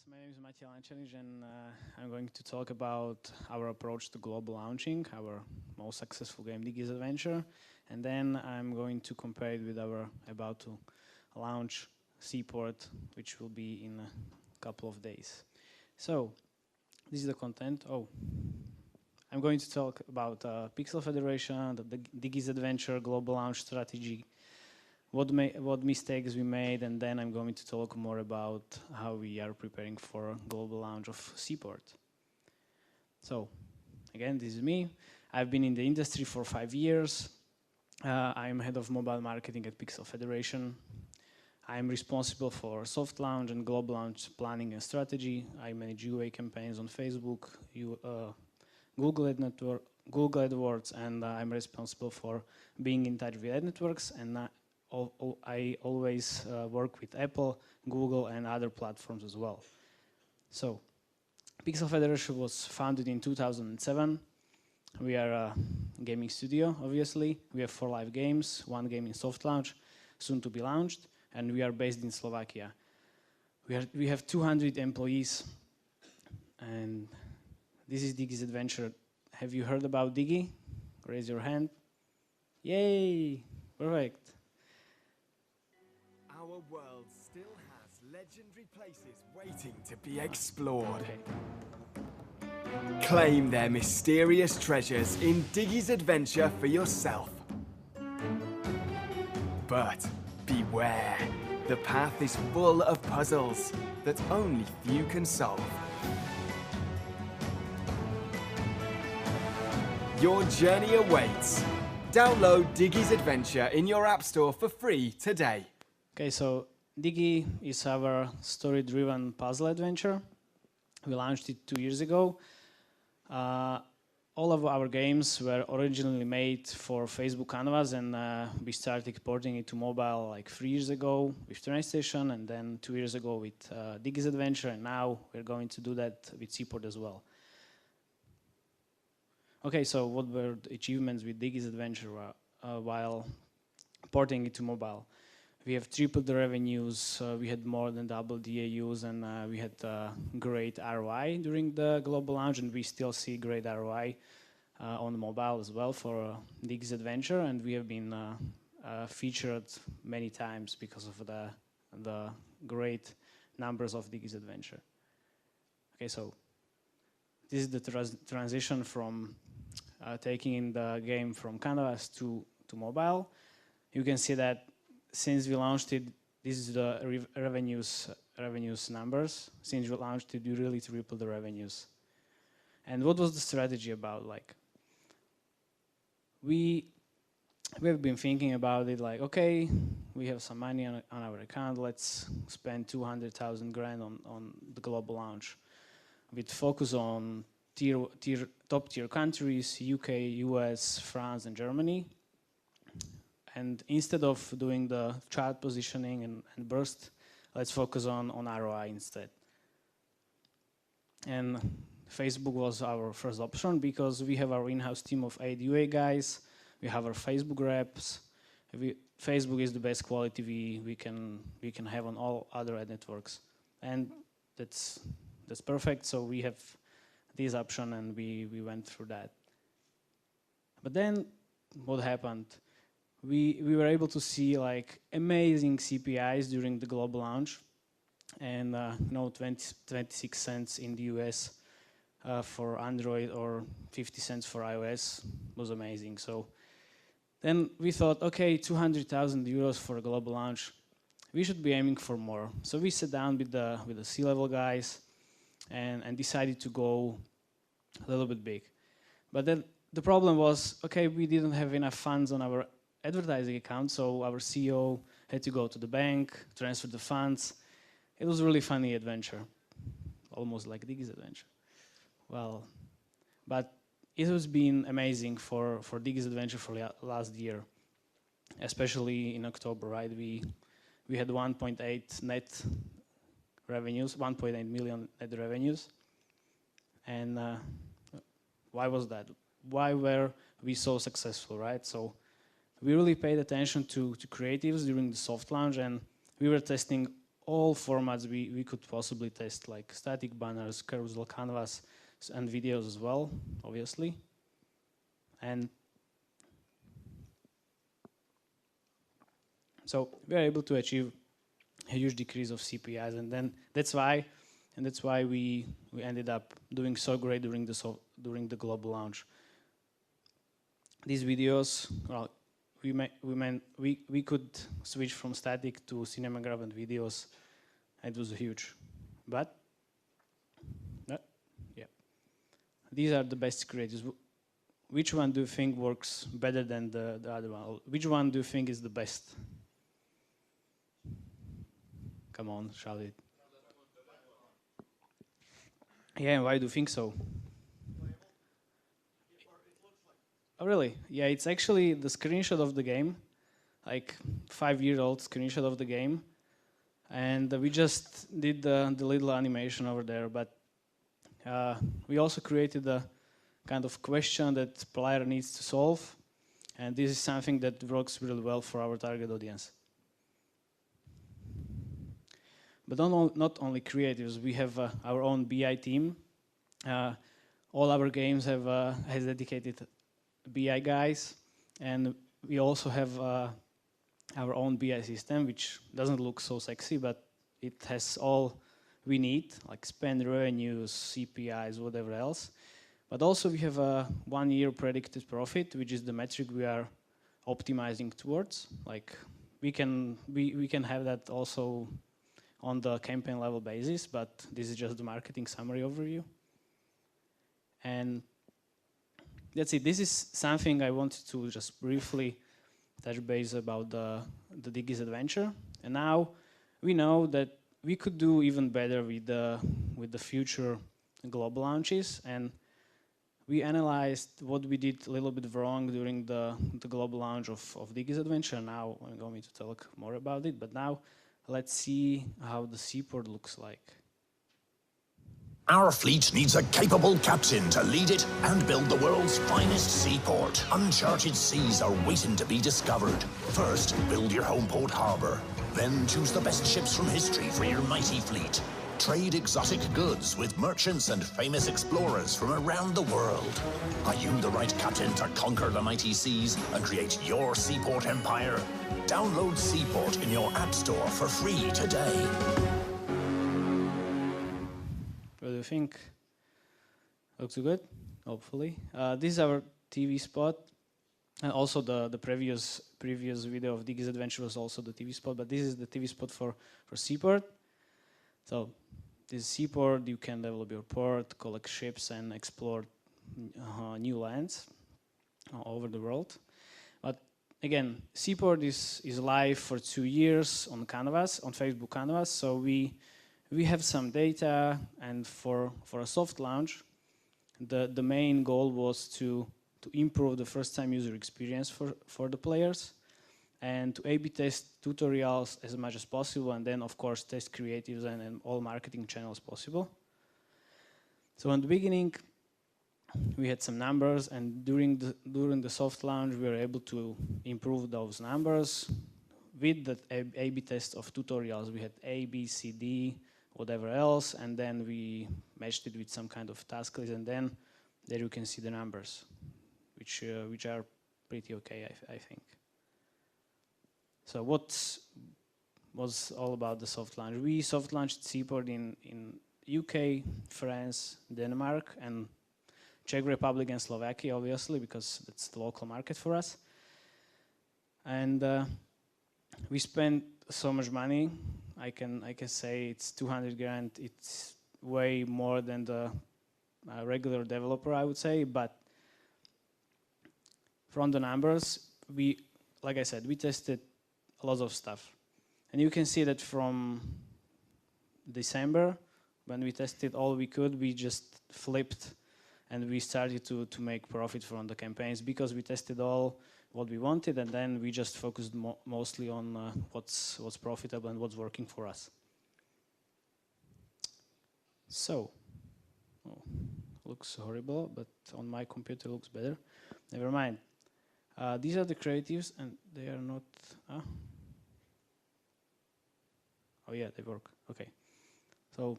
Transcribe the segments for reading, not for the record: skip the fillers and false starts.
guys, my name is Matej Lancaric and I'm going to talk about our approach to global launching, our most successful game, Diggy's Adventure, and then I'm going to compare it with our about to launch Seaport, which will be in a couple of days. So, this is the content. I'm going to talk about Pixel Federation, the Diggy's Adventure global launch strategy, what mistakes we made, and then I'm going to talk more about how we are preparing for global launch of Seaport. So, again, this is me. I've been in the industry for 5 years. I'm head of mobile marketing at Pixel Federation. I'm responsible for soft launch and global launch planning and strategy. I manage UA campaigns on Facebook, Google AdWords, and I'm responsible for being in touch with ad networks, and I always work with Apple, Google, and other platforms as well. So, Pixel Federation was founded in 2007. We are a gaming studio, obviously. We have 4 live games, 1 game in soft launch, soon to be launched, and we are based in Slovakia. We have 200 employees, and this is Diggy's Adventure. Have you heard about Diggy? Raise your hand. Yay! Perfect. Our world still has legendary places waiting to be explored. Okay. Claim their mysterious treasures in Diggy's Adventure for yourself. But beware, the path is full of puzzles that only few can solve. Your journey awaits. Download Diggy's Adventure in your app store for free today. Okay, so Diggy is our story-driven puzzle adventure. We launched it 2 years ago. All of our games were originally made for Facebook Canvas, and we started porting it to mobile like 3 years ago with Train Station, and then 2 years ago with Diggy's Adventure, and now we're going to do that with Seaport as well. Okay, so what were the achievements with Diggy's Adventure while porting it to mobile? We have tripled the revenues, we had more than double DAUs, and we had great ROI during the global launch, and we still see great ROI on mobile as well for Diggy's Adventure, and we have been featured many times because of the great numbers of Diggy's Adventure. Okay, so this is the transition from taking in the game from Canvas to mobile. You can see that since we launched it, this is the revenues numbers. Since we launched it, we really tripled the revenues. And what was the strategy about? Like, we have been thinking about it. Like, okay, we have some money on our account. Let's spend 200,000 grand on the global launch, with focus on top tier countries: UK, US, France, and Germany. And instead of doing the chart positioning and burst, let's focus on ROI instead. And Facebook was our first option because we have our in-house team of 8 UA guys. We have our Facebook reps. Facebook is the best quality we can have on all other ad networks, and that's perfect. So we have this option, and we went through that. But then, what happened? We were able to see like amazing CPIs during the global launch, and 26 cents in the US for Android or 50 cents for iOS was amazing. So then we thought, okay, 200,000 euros for a global launch, we should be aiming for more. So we sat down with the C-level guys and decided to go a little bit big. But then the problem was, okay, we didn't have enough funds on our advertising account, so our CEO had to go to the bank, transfer the funds. It was a really funny adventure, almost like Diggy's Adventure. Well, but it has been amazing for Diggy's Adventure for last year, especially in October, right? We had 1.8 net revenues, 1.8 million net revenues. And why was that? Why were we so successful, right? So we really paid attention to creatives during the soft launch, and we were testing all formats we could possibly test, like static banners, carousel canvas, and videos as well, obviously. And so we are able to achieve a huge decrease of CPIs, and then that's why we ended up doing so great during the global launch. These videos, well, we could switch from static to cinemagraph and videos. It was huge, but yeah, these are the best creators. Which one do you think works better than the other one? Which one do you think is the best? Come on, shout it. Yeah, why do you think so? Oh, really? Yeah, it's actually the screenshot of the game, like 5-year-old screenshot of the game. And we just did the little animation over there, but we also created a kind of question that player needs to solve. And this is something that works really well for our target audience. But not only creatives, we have our own BI team. All our games have has dedicated BI guys, and we also have our own BI system, which doesn't look so sexy, but it has all we need, like spend revenues, CPIs, whatever else. But also we have a 1-year predicted profit, which is the metric we are optimizing towards. Like we can have that also on the campaign level basis, but this is just the marketing summary overview. And that's it. This is something I wanted to just briefly touch base about the Diggy's adventure. And now we know that we could do even better with the future global launches. And we analyzed what we did a little bit wrong during the global launch of Diggy's adventure. Now I'm going to talk more about it. But now let's see how the Seaport looks like. Our fleet needs a capable captain to lead it and build the world's finest seaport. Uncharted seas are waiting to be discovered. First, build your home port harbor. Then choose the best ships from history for your mighty fleet. Trade exotic goods with merchants and famous explorers from around the world. Are you the right captain to conquer the mighty seas and create your seaport empire? Download Seaport in your app store for free today. What do you think? Looks good, hopefully. This is our TV spot. And also the previous video of Diggy's adventure was also the TV spot, but this is the TV spot for Seaport. So this is Seaport. You can develop your port, collect ships, and explore new lands all over the world. But again, Seaport is live for 2 years on Canvas, on Facebook Canvas. So we have some data, and for a soft launch, the main goal was to improve the first-time user experience for the players, and to A/B test tutorials as much as possible, and then of course test creatives and all marketing channels possible. So in the beginning, we had some numbers, and during the soft launch, we were able to improve those numbers with the A/B test of tutorials. We had A, B, C, D, whatever else, and then we matched it with some kind of task list, and then there you can see the numbers, which are pretty okay, I think. So what was all about the soft launch? We soft launched Seaport in UK, France, Denmark, and Czech Republic and Slovakia, obviously, because that's the local market for us. And we spent so much money. I can say it's 200 grand. It's way more than the regular developer, I would say. But from the numbers, like I said, we tested a lot of stuff, and you can see that from December, when we tested all we could, we just flipped, and we started to make profit from the campaigns because we tested all what we wanted, and then we just focused mostly on what's profitable and what's working for us. So, looks horrible, but on my computer looks better. Never mind. These are the creatives, and they are not. Oh yeah, they work. Okay. So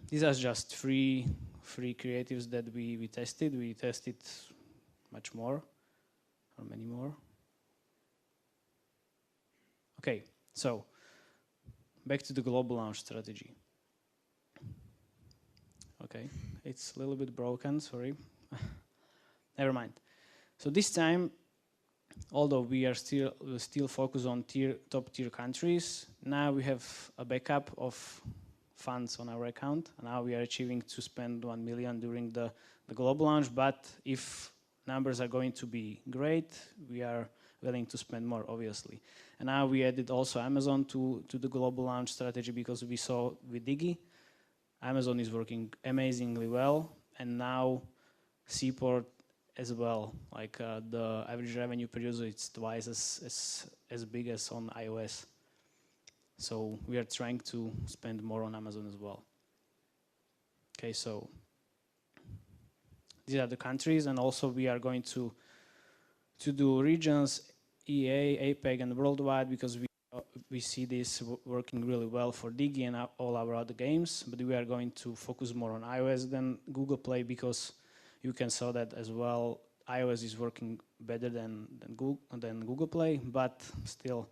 these are just three creatives that we tested. We tested much more, or many more. Okay, so back to the global launch strategy. Okay, it's a little bit broken, sorry. Never mind. So this time, although we are still focused on top tier countries, now we have a backup of funds on our account. Now we are achieving to spend 1 million during the global launch, but if numbers are going to be great, we are willing to spend more, obviously. And now we added also Amazon to the global launch strategy because we saw with Diggy, Amazon is working amazingly well, and now Seaport as well. Like the average revenue per user, it's twice as big as on iOS. So we are trying to spend more on Amazon as well. Okay, so these are the countries, and also we are going to do regions, EA, APEC, and worldwide, because we see this working really well for Diggy and all our other games. But we are going to focus more on iOS than Google Play, because you can saw that as well. iOS is working better than Google Play, but still,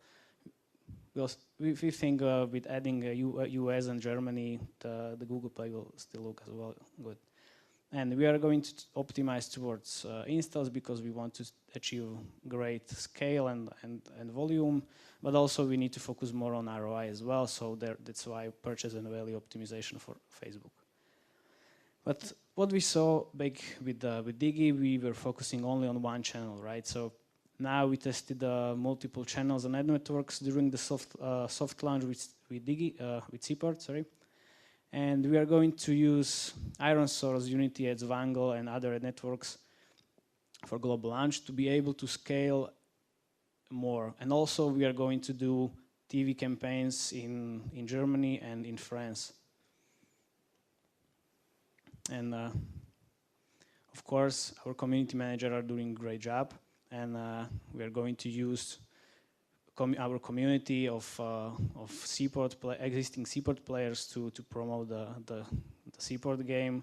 we think with adding US and Germany, the Google Play will still look as well good. And we are going to optimize towards installs, because we want to achieve great scale and volume, but also we need to focus more on ROI as well. So that's why purchase and value optimization for Facebook. But what we saw back with Diggy, we were focusing only on one channel, right? So now we tested multiple channels and ad networks during the soft launch with Diggy, with Seaport, sorry. And we are going to use Iron Source, Unity Ads, Wangle, and other networks for global launch to be able to scale more. And also we are going to do TV campaigns in Germany and in France. And of course, our community manager are doing a great job, and we are going to use our community of existing Seaport players to promote the Seaport game,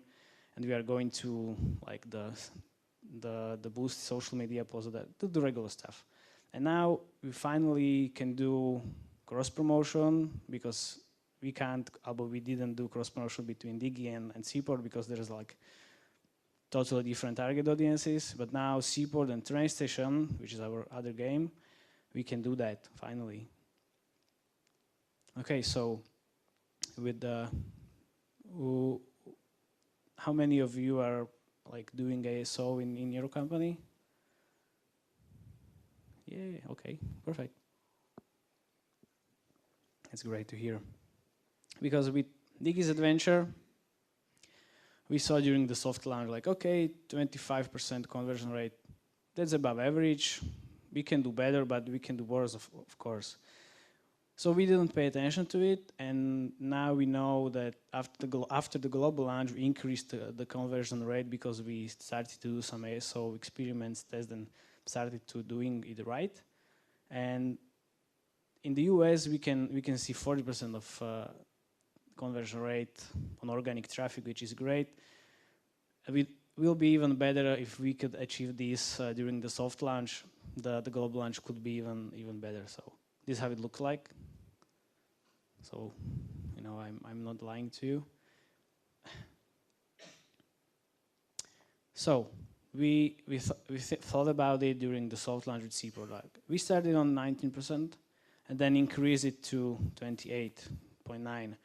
and we are going to like the boost social media posts, the regular stuff. And now we finally can do cross promotion, because we didn't do cross promotion between Diggy and Seaport, because there's like totally different target audiences. But now Seaport and Train Station, which is our other game, we can do that finally. Okay, so with how many of you are like doing ASO in your company? Yeah, okay, perfect. It's great to hear. Because with Diggy's Adventure, we saw during the soft launch, like, okay, 25% conversion rate, that's above average. We can do better, but we can do worse, of course. So we didn't pay attention to it, and now we know that after the global launch, we increased the conversion rate, because we started to do some ASO experiments, tests, and started to doing it right. And in the US, we can see 40% of conversion rate on organic traffic, which is great. It will be even better if we could achieve this during the soft launch. The global launch could be even better. So this is how it looks like. So, you know, I'm not lying to you. So we thought about it during the soft launch with Seaport. Like, we started on 19% and then increased it to 28.9%,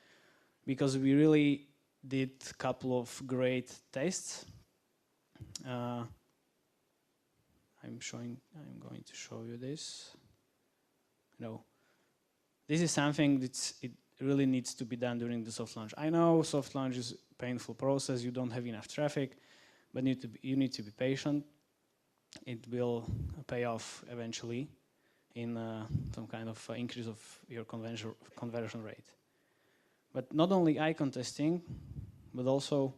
because we really did a couple of great tests. I'm going to show you this. No, this is something it really needs to be done during the soft launch. I know soft launch is a painful process. You don't have enough traffic, but you need to be patient. It will pay off eventually in some kind of increase of your conversion rate. But not only icon testing, but also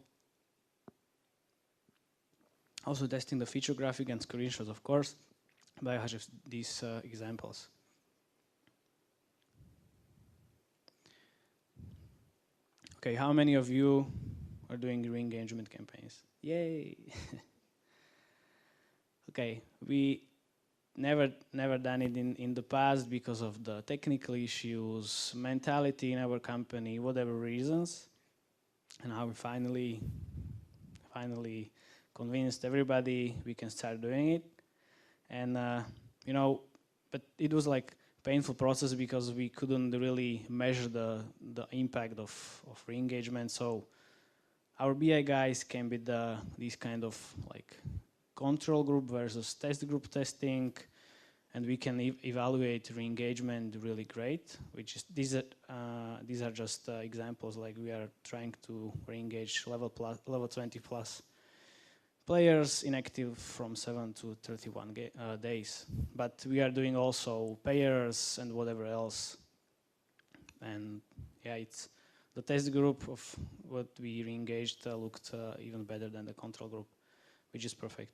testing the feature graphic and screenshots, of course. But I have these examples. Okay, how many of you are doing re-engagement campaigns? Yay! Okay, we never done it in the past because of the technical issues, mentality in our company, whatever reasons. And now we finally convinced everybody we can start doing it. And you know, but it was like painful process because we couldn't really measure the impact of re-engagement. So our BI guys came with these kind of like control group versus test group testing, and we can evaluate re-engagement really great. Which is these are just examples. Like we are trying to re-engage level 20 plus players inactive from 7 to 31 days. But we are doing also payers and whatever else. And yeah, it's the test group of what we re-engaged looked even better than the control group, which is perfect.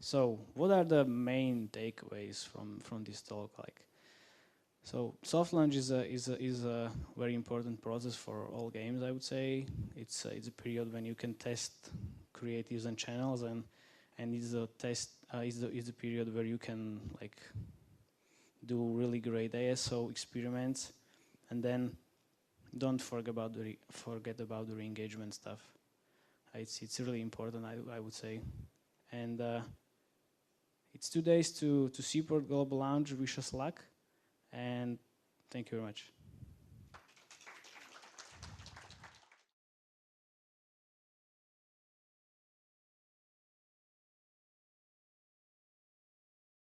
So what are the main takeaways from this talk? Like, so soft launch is a very important process for all games, I would say. It's a period when you can test creatives and channels, and it's a test is the period where you can like do really great ASO experiments, and then don't forget about the re-engagement stuff. It's really important, I would say. And it's 2 days to Seaport Global Lounge. Wish us luck, and thank you very much.